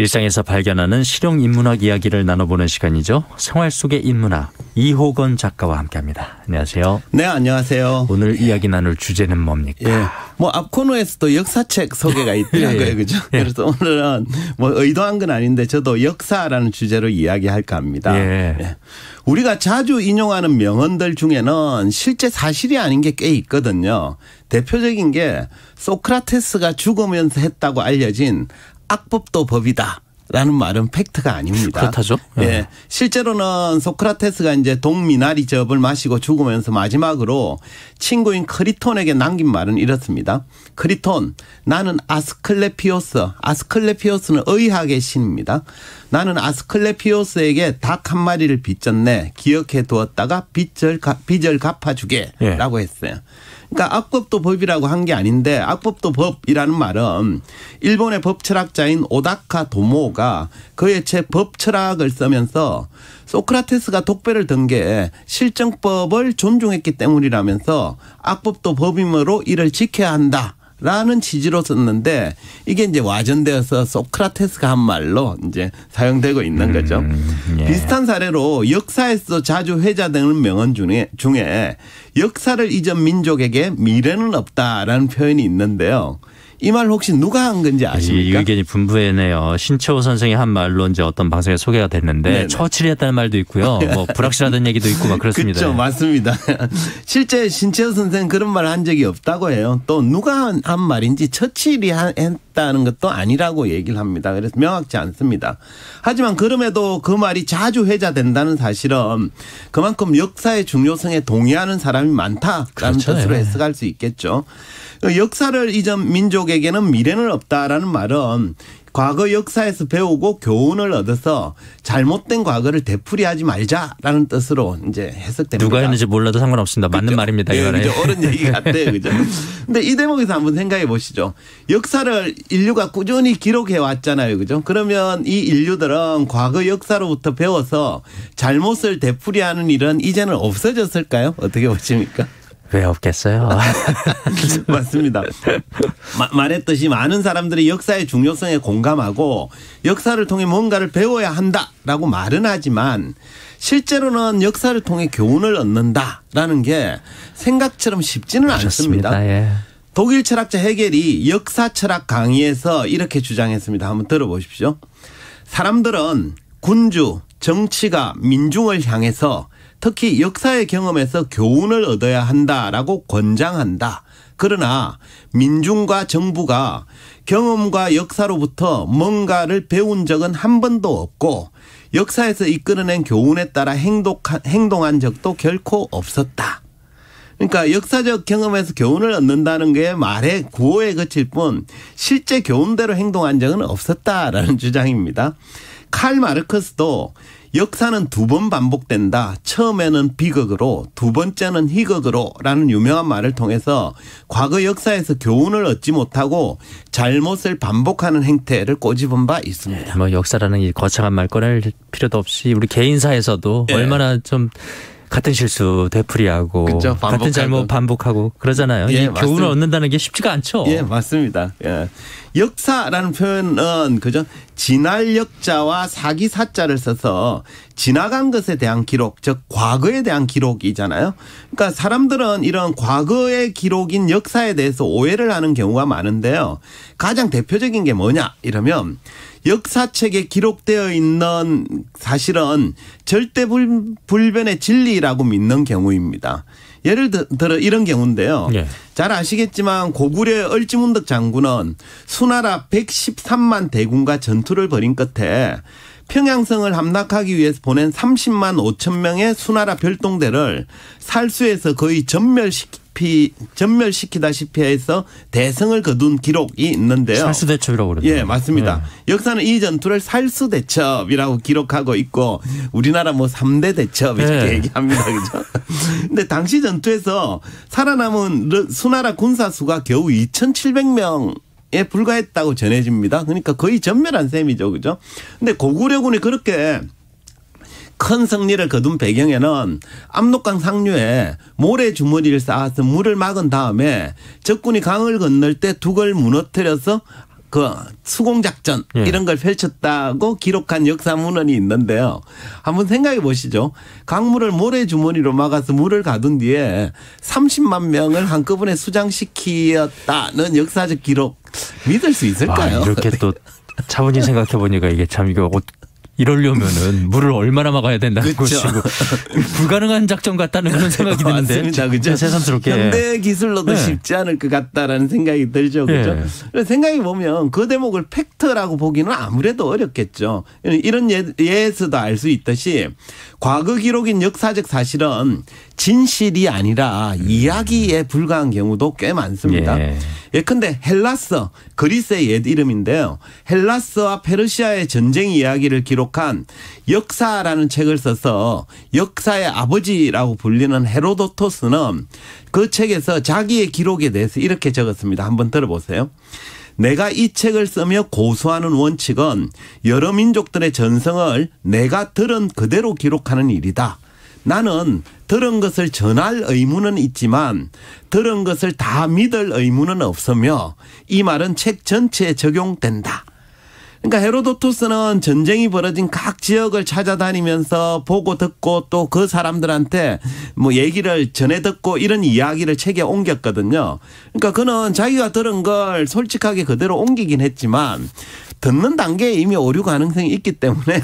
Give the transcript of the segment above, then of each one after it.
일상에서 발견하는 실용인문학 이야기를 나눠보는 시간이죠. 생활 속의 인문학 이호건 작가와 함께합니다. 안녕하세요. 네, 안녕하세요. 오늘 이야기 나눌 주제는 뭡니까? 예. 뭐 앞 코너에서도 역사책 소개가 있더라고요. 예. 그죠? 예. 그래서 오늘은 뭐 의도한 건 아닌데 저도 역사라는 주제로 이야기할까 합니다. 예. 예. 우리가 자주 인용하는 명언들 중에는 실제 사실이 아닌 게 꽤 있거든요. 대표적인 게 소크라테스가 죽으면서 했다고 알려진 악법도 법이다. 라는 말은 팩트가 아닙니다. 그렇다죠. 예. 실제로는 소크라테스가 이제 동미나리 즙을 마시고 죽으면서 마지막으로 친구인 크리톤에게 남긴 말은 이렇습니다. 크리톤, 나는 아스클레피오스는 의학의 신입니다. 나는 아스클레피오스에게 닭 한 마리를 빚졌네. 기억해 두었다가 빚을 갚아주게. 예. 라고 했어요. 그러니까 악법도 법이라고 한 게 아닌데 악법도 법이라는 말은 일본의 법철학자인 오다카 도모가 그의 책 법철학을 쓰면서 소크라테스가 독배를 든 게 실정법을 존중했기 때문이라면서 악법도 법이므로 이를 지켜야 한다. 라는 취지로 썼는데 이게 이제 와전되어서 소크라테스가 한 말로 이제 사용되고 있는 거죠. 예. 비슷한 사례로 역사에서 자주 회자되는 명언 중에 역사를 잊은 민족에게 미래는 없다라는 표현이 있는데요. 이 말 혹시 누가 한 건지 아십니까? 의견이 분분해요. 신채호 선생이 한 말로 이제 어떤 방송에 소개가 됐는데 네네. 처칠이 했다는 말도 있고요. 뭐 불확실하다는 얘기도 있고 막 그렇습니다. 그렇죠. 맞습니다. 실제 신채호 선생은 그런 말 한 적이 없다고 해요. 또 누가 한 말인지 처칠이 했다는 것도 아니라고 얘기를 합니다. 그래서 명확치 않습니다. 하지만 그럼에도 그 말이 자주 회자된다는 사실은 그만큼 역사의 중요성에 동의하는 사람이 많다라는 그렇죠. 뜻으로 예. 해석할 수 있겠죠. 역사를 잊은 민족에게는 미래는 없다라는 말은 과거 역사에서 배우고 교훈을 얻어서 잘못된 과거를 되풀이하지 말자라는 뜻으로 이제 해석됩니다. 누가 했는지 몰라도 상관없습니다. 맞는 그렇죠? 말입니다. 예, 이거는. 그죠? 옳은 얘기 같아요. 그죠? 근데 이 대목에서 한번 생각해 보시죠. 역사를 인류가 꾸준히 기록해 왔잖아요. 그죠? 그러면 이 인류들은 과거 역사로부터 배워서 잘못을 되풀이하는 일은 이제는 없어졌을까요? 어떻게 보십니까? 왜 없겠어요? 맞습니다. 말했듯이 많은 사람들이 역사의 중요성에 공감하고 역사를 통해 뭔가를 배워야 한다라고 말은 하지만 실제로는 역사를 통해 교훈을 얻는다라는 게 생각처럼 쉽지는 않습니다. 예. 독일 철학자 헤겔이 역사 철학 강의에서 이렇게 주장했습니다. 한번 들어보십시오. 사람들은 군주, 정치가 민중을 향해서 특히 역사의 경험에서 교훈을 얻어야 한다라고 권장한다. 그러나 민중과 정부가 경험과 역사로부터 뭔가를 배운 적은 한 번도 없고 역사에서 이끌어낸 교훈에 따라 행동한 적도 결코 없었다. 그러니까 역사적 경험에서 교훈을 얻는다는 게 말의 구호에 그칠 뿐 실제 교훈대로 행동한 적은 없었다라는 주장입니다. 칼 마르크스도 역사는 두 번 반복된다. 처음에는 비극으로 두 번째는 희극으로 라는 유명한 말을 통해서 과거 역사에서 교훈을 얻지 못하고 잘못을 반복하는 행태를 꼬집은 바 있습니다. 뭐 역사라는 이 거창한 말 꺼낼 필요도 없이 우리 개인사에서도 예. 얼마나 좀 같은 실수 되풀이하고 그렇죠. 같은 잘못 반복하고 그러잖아요. 예, 이 교훈을 얻는다는 게 쉽지가 않죠. 예, 맞습니다. 예. 역사라는 표현은 그죠? 지날 역자와 사기 사자를 써서 지나간 것에 대한 기록, 즉 과거에 대한 기록이잖아요. 그러니까 사람들은 이런 과거의 기록인 역사에 대해서 오해를 하는 경우가 많은데요. 가장 대표적인 게 뭐냐 이러면 역사책에 기록되어 있는 사실은 절대 불변의 진리라고 믿는 경우입니다. 예를 들어 이런 경우인데요. 예. 잘 아시겠지만 고구려의 얼지문덕 장군은 수나라 113만 대군과 전투를 벌인 끝에 평양성을 함락하기 위해서 보낸 30만 5천 명의 수나라 별동대를 살수에서 거의 전멸시키다시피 해서 대성을 거둔 기록이 있는데요. 살수대첩이라고 그러죠. 예, 맞습니다. 역사는 이 전투를 살수대첩이라고 기록하고 있고 우리나라 뭐 3대 대첩 이렇게 얘기합니다. 그죠? 근데 당시 전투에서 살아남은 수나라 군사수가 겨우 2,700명 에 불과했다고 전해집니다. 그러니까 거의 전멸한 셈이죠. 그죠? 근데 고구려군이 그렇게 큰 승리를 거둔 배경에는 압록강 상류에 모래 주머니를 쌓아서 물을 막은 다음에 적군이 강을 건널 때 둑을 무너뜨려서 그 수공작전 예. 이런 걸 펼쳤다고 기록한 역사문헌이 있는데요. 한번 생각해 보시죠. 강물을 모래주머니로 막아서 물을 가둔 뒤에 30만 명을 한꺼번에 수장시키었다는 역사적 기록 믿을 수 있을까요? 이렇게 또 차분히 생각해 보니까 이게 참 이거 이러려면은 물을 얼마나 막아야 된다는 그렇죠. 것이고 불가능한 작전 같다는 그런 생각이 드는데 맞습니다. 그죠? 새삼스럽게 현대 기술로도 네. 쉽지 않을 것 같다라는 생각이 들죠. 그죠? 네. 생각해 보면 그 대목을 팩트라고 보기는 아무래도 어렵겠죠. 이런 예에서도 알 수 있듯이 과거 기록인 역사적 사실은 진실이 아니라 이야기에 불과한 경우도 꽤 많습니다. 예. 예컨대 헬라스, 그리스의 옛 이름인데요. 헬라스와 페르시아의 전쟁 이야기를 기록한 역사라는 책을 써서 역사의 아버지라고 불리는 헤로도토스는 그 책에서 자기의 기록에 대해서 이렇게 적었습니다. 한번 들어보세요. 내가 이 책을 쓰며 고수하는 원칙은 여러 민족들의 전성을 내가 들은 그대로 기록하는 일이다. 나는 들은 것을 전할 의무는 있지만 들은 것을 다 믿을 의무는 없으며 이 말은 책 전체에 적용된다. 그러니까 헤로도토스는 전쟁이 벌어진 각 지역을 찾아다니면서 보고 듣고 또 그 사람들한테 뭐 얘기를 전해 듣고 이런 이야기를 책에 옮겼거든요. 그러니까 그는 자기가 들은 걸 솔직하게 그대로 옮기긴 했지만 듣는 단계에 이미 오류 가능성이 있기 때문에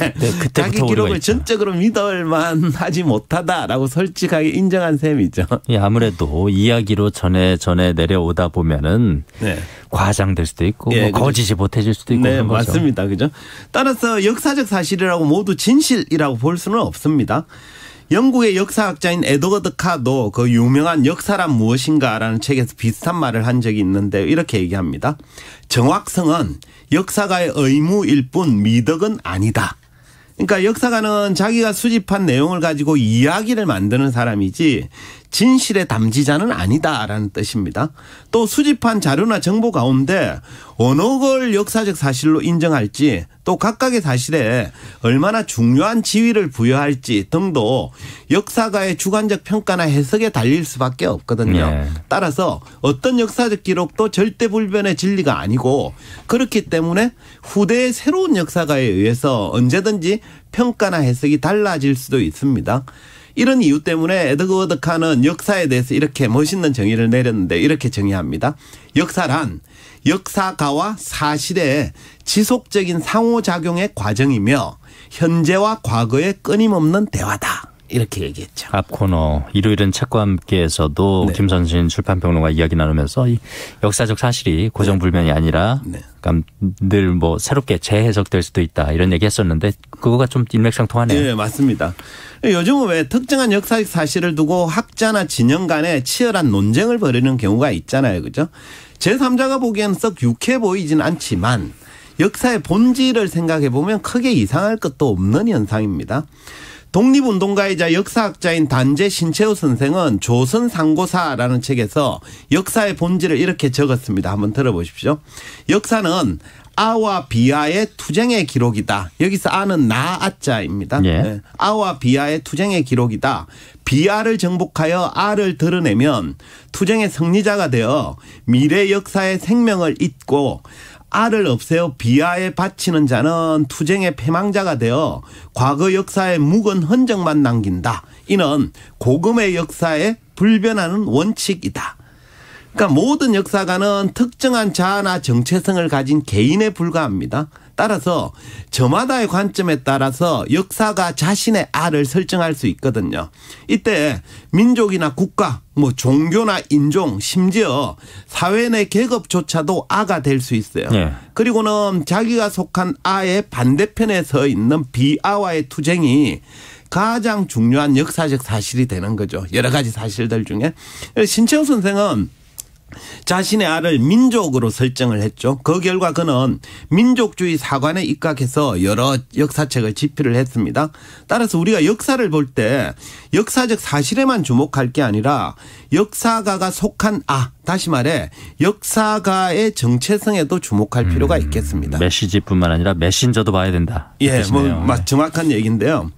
자기 기록을 전적으로 믿을 만하지 못하다라고 솔직하게 인정한 셈이죠. 예, 아무래도 이야기로 전에 내려오다 보면은 네. 과장될 수도 있고 예, 뭐 거짓이 보태질 수도 있고 네, 그런 거죠. 맞습니다. 그죠? 따라서 역사적 사실이라고 모두 진실이라고 볼 수는 없습니다. 영국의 역사학자인 에드워드 카도 그 유명한 역사란 무엇인가라는 책에서 비슷한 말을 한 적이 있는데 이렇게 얘기합니다. 정확성은 역사가의 의무일 뿐 미덕은 아니다. 그러니까 역사가는 자기가 수집한 내용을 가지고 이야기를 만드는 사람이지 진실의 담지자는 아니다라는 뜻입니다. 또 수집한 자료나 정보 가운데 어느 걸 역사적 사실로 인정할지 또 각각의 사실에 얼마나 중요한 지위를 부여할지 등도 역사가의 주관적 평가나 해석에 달릴 수밖에 없거든요. 네. 따라서 어떤 역사적 기록도 절대 불변의 진리가 아니고 그렇기 때문에 후대의 새로운 역사가에 의해서 언제든지 평가나 해석이 달라질 수도 있습니다. 이런 이유 때문에 에드워드 칸은 역사에 대해서 이렇게 멋있는 정의를 내렸는데 이렇게 정의합니다. 역사란 역사가와 사실의 지속적인 상호작용의 과정이며 현재와 과거의 끊임없는 대화다. 이렇게 얘기했죠. 앞 코너 일요일은 책과 함께에서도 네. 김선진 출판평론가 이야기 나누면서 이 역사적 사실이 고정불변이 아니라 네. 그러니까 늘 뭐 새롭게 재해석될 수도 있다 이런 얘기했었는데 그거가 좀 일맥상통하네요. 네, 맞습니다. 요즘은 왜 특정한 역사적 사실을 두고 학자나 진영 간에 치열한 논쟁을 벌이는 경우가 있잖아요. 그죠? 제3자가 보기엔 썩 유쾌해 보이진 않지만 역사의 본질을 생각해 보면 크게 이상할 것도 없는 현상입니다. 독립운동가이자 역사학자인 단재 신채호 선생은 조선상고사라는 책에서 역사의 본질을 이렇게 적었습니다. 한번 들어보십시오. 역사는 아와 비아의 투쟁의 기록이다. 여기서 아는 나아자입니다. 예. 네. 아와 비아의 투쟁의 기록이다. 비아를 정복하여 아를 드러내면 투쟁의 승리자가 되어 미래 역사의 생명을 잇고 아를 없애어 비아에 바치는 자는 투쟁의 패망자가 되어 과거 역사의 묵은 흔적만 남긴다. 이는 고금의 역사에 불변하는 원칙이다. 그러니까 모든 역사가는 특정한 자아나 정체성을 가진 개인에 불과합니다. 따라서 저마다의 관점에 따라서 역사가 자신의 아를 설정할 수 있거든요. 이때 민족이나 국가, 뭐 종교나 인종, 심지어 사회 내 계급조차도 아가 될 수 있어요. 네. 그리고는 자기가 속한 아의 반대편에 서 있는 비아와의 투쟁이 가장 중요한 역사적 사실이 되는 거죠. 여러 가지 사실들 중에. 신채호 선생은 자신의 아를 민족으로 설정을 했죠. 그 결과 그는 민족주의 사관에 입각해서 여러 역사책을 집필을 했습니다. 따라서 우리가 역사를 볼 때 역사적 사실에만 주목할 게 아니라 역사가가 속한 다시 말해 역사가의 정체성에도 주목할 필요가 있겠습니다. 메시지뿐만 아니라 메신저도 봐야 된다. 예, 뭐 정확한 얘기인데요.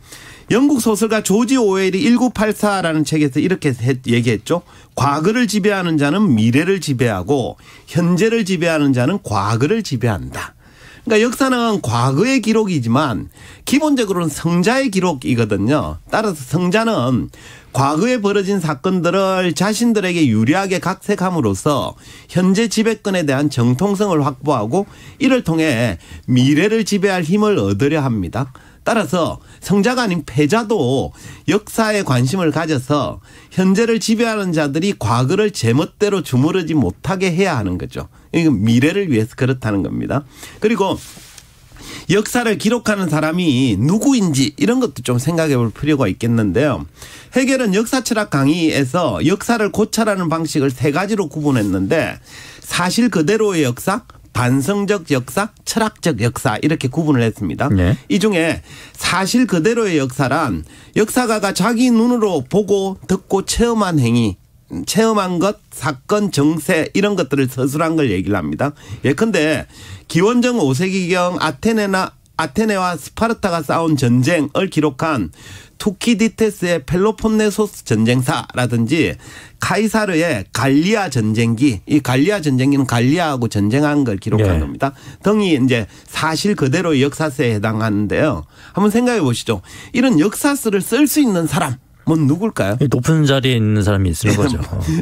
영국 소설가 조지 오웰이 1984라는 책에서 이렇게 얘기했죠. 과거를 지배하는 자는 미래를 지배하고 현재를 지배하는 자는 과거를 지배한다. 그러니까 역사는 과거의 기록이지만 기본적으로는 성자의 기록이거든요. 따라서 성자는 과거에 벌어진 사건들을 자신들에게 유리하게 각색함으로써 현재 지배권에 대한 정통성을 확보하고 이를 통해 미래를 지배할 힘을 얻으려 합니다. 따라서 성자가 아닌 패자도 역사에 관심을 가져서 현재를 지배하는 자들이 과거를 제멋대로 주무르지 못하게 해야 하는 거죠. 이건 미래를 위해서 그렇다는 겁니다. 그리고 역사를 기록하는 사람이 누구인지 이런 것도 좀 생각해 볼 필요가 있겠는데요. 헤겔은 역사철학 강의에서 역사를 고찰하는 방식을 세 가지로 구분했는데 사실 그대로의 역사, 반성적 역사, 철학적 역사 이렇게 구분을 했습니다. 네. 이 중에 사실 그대로의 역사란 역사가가 자기 눈으로 보고 듣고 체험한 행위, 체험한 것, 사건, 정세 이런 것들을 서술한 걸 얘기를 합니다. 예컨대 기원전 5세기경 아테네와 스파르타가 싸운 전쟁을 기록한 투키디테스의 펠로폰네소스 전쟁사라든지 카이사르의 갈리아 전쟁기, 이 갈리아 전쟁기는 갈리아하고 전쟁한 걸 기록한 겁니다. 등이 이제 사실 그대로의 역사서에 해당하는데요. 한번 생각해 보시죠. 이런 역사서를 쓸 수 있는 사람. 누굴까요? 높은 자리에 있는 사람이 쓰는 거죠.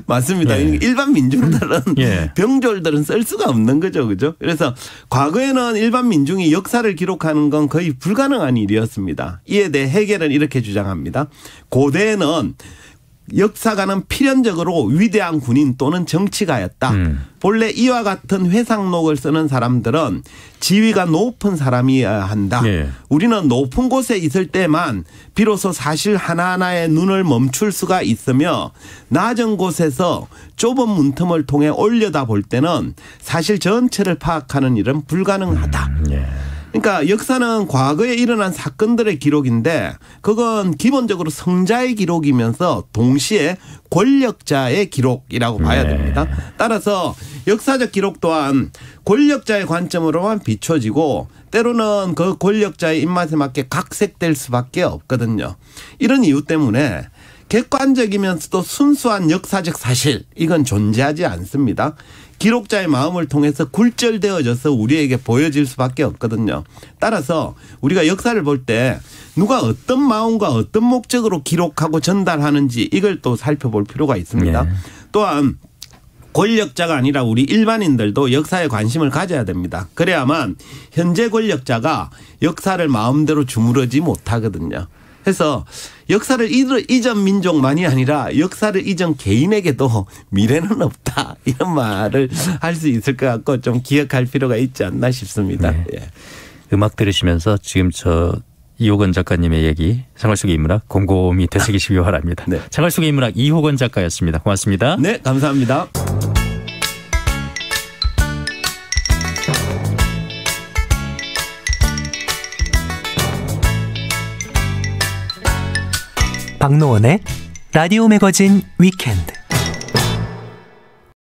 맞습니다. 일반 민중들은 병졸들은 쓸 수가 없는 거죠. 그죠? 그래서 과거에는 일반 민중이 역사를 기록하는 건 거의 불가능한 일이었습니다. 이에 대해 헤겔은 이렇게 주장합니다. 고대에는 역사가는 필연적으로 위대한 군인 또는 정치가였다. 본래 이와 같은 회상록을 쓰는 사람들은 지위가 높은 사람이어야 한다. 우리는 높은 곳에 있을 때만 비로소 사실 하나하나의 눈을 멈출 수가 있으며 낮은 곳에서 좁은 문틈을 통해 올려다볼 때는 사실 전체를 파악하는 일은 불가능하다. 그러니까 역사는 과거에 일어난 사건들의 기록인데 그건 기본적으로 성자의 기록이면서 동시에 권력자의 기록이라고 봐야 됩니다. 따라서 역사적 기록 또한 권력자의 관점으로만 비춰지고 때로는 그 권력자의 입맛에 맞게 각색될 수밖에 없거든요. 이런 이유 때문에 객관적이면서도 순수한 역사적 사실 이건 존재하지 않습니다. 기록자의 마음을 통해서 굴절되어져서 우리에게 보여질 수밖에 없거든요. 따라서 우리가 역사를 볼 때 누가 어떤 마음과 어떤 목적으로 기록하고 전달하는지 이걸 또 살펴볼 필요가 있습니다. 또한 권력자가 아니라 우리 일반인들도 역사에 관심을 가져야 됩니다. 그래야만 현재 권력자가 역사를 마음대로 주무르지 못하거든요. 그래서 역사를 잊은 민족만이 아니라 역사를 잊은 개인에게도 미래는 없다. 이런 말을 할 수 있을 것 같고 좀 기억할 필요가 있지 않나 싶습니다. 음악 들으시면서 지금 이호건 작가님의 얘기 생활 속의 인문학 곰곰이 되새기시기 바랍니다. 생활 속의 인문학 이호건 작가였습니다. 고맙습니다. 네, 감사합니다. 박노원의 라디오 매거진 위켄드.